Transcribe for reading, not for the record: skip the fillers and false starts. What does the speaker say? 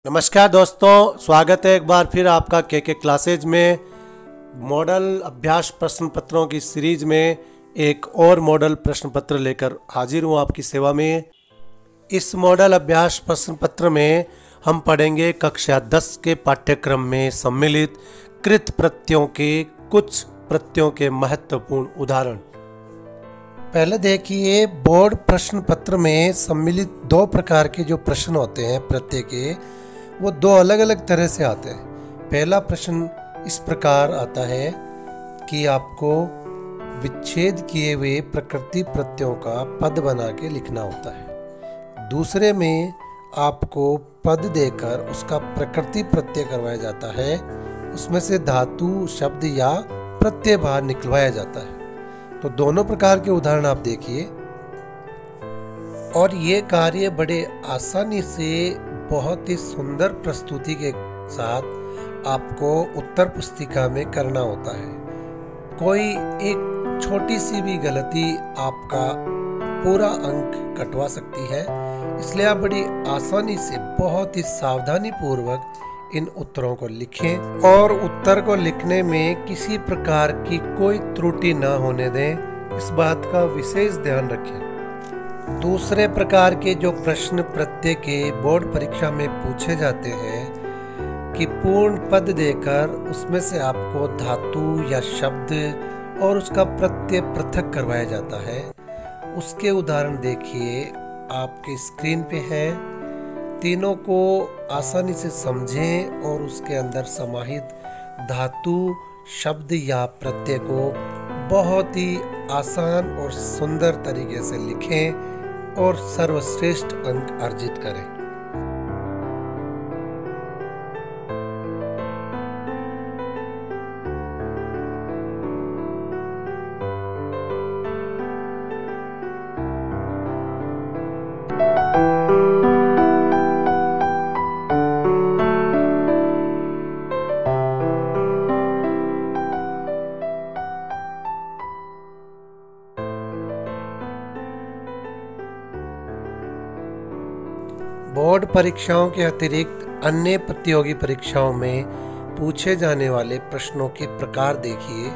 नमस्कार दोस्तों, स्वागत है एक बार फिर आपका के क्लासेज में। मॉडल अभ्यास प्रश्न पत्रों की सीरीज में एक और मॉडल प्रश्न पत्र लेकर हाजिर हूँ आपकी सेवा में। इस मॉडल अभ्यास प्रश्न पत्र में हम पढ़ेंगे कक्षा 10 के पाठ्यक्रम में सम्मिलित कृत प्रत्ययों के कुछ प्रत्ययों के महत्वपूर्ण उदाहरण। पहले देखिए, बोर्ड प्रश्न पत्र में सम्मिलित दो प्रकार के जो प्रश्न होते हैं प्रत्यय के, वो दो अलग अलग तरह से आते हैं। पहला प्रश्न इस प्रकार आता है कि आपको विच्छेद किए हुए प्रकृति प्रत्ययों का पद बना के लिखना होता है। दूसरे में आपको पद देकर उसका प्रकृति प्रत्यय करवाया जाता है, उसमें से धातु, शब्द या प्रत्यय बाहर निकलवाया जाता है। तो दोनों प्रकार के उदाहरण आप देखिए, और ये कार्य बड़े आसानी से बहुत ही सुंदर प्रस्तुति के साथ आपको उत्तर पुस्तिका में करना होता है। कोई एक छोटी सी भी गलती आपका पूरा अंक कटवा सकती है, इसलिए आप बड़ी आसानी से बहुत ही सावधानी पूर्वक इन उत्तरों को लिखें और उत्तर को लिखने में किसी प्रकार की कोई त्रुटि न होने दें, इस बात का विशेष ध्यान रखें। दूसरे प्रकार के जो प्रश्न प्रत्यय के बोर्ड परीक्षा में पूछे जाते हैं कि पूर्ण पद देकर उसमें से आपको धातु या शब्द और उसका प्रत्यय पृथक करवाया जाता है, उसके उदाहरण देखिए आपके स्क्रीन पे है। तीनों को आसानी से समझें और उसके अंदर समाहित धातु, शब्द या प्रत्यय को बहुत ही आसान और सुंदर तरीके से लिखें और सर्वश्रेष्ठ अंक अर्जित करें। बोर्ड परीक्षाओं के अतिरिक्त अन्य प्रतियोगी परीक्षाओं में पूछे जाने वाले प्रश्नों के प्रकार देखिए।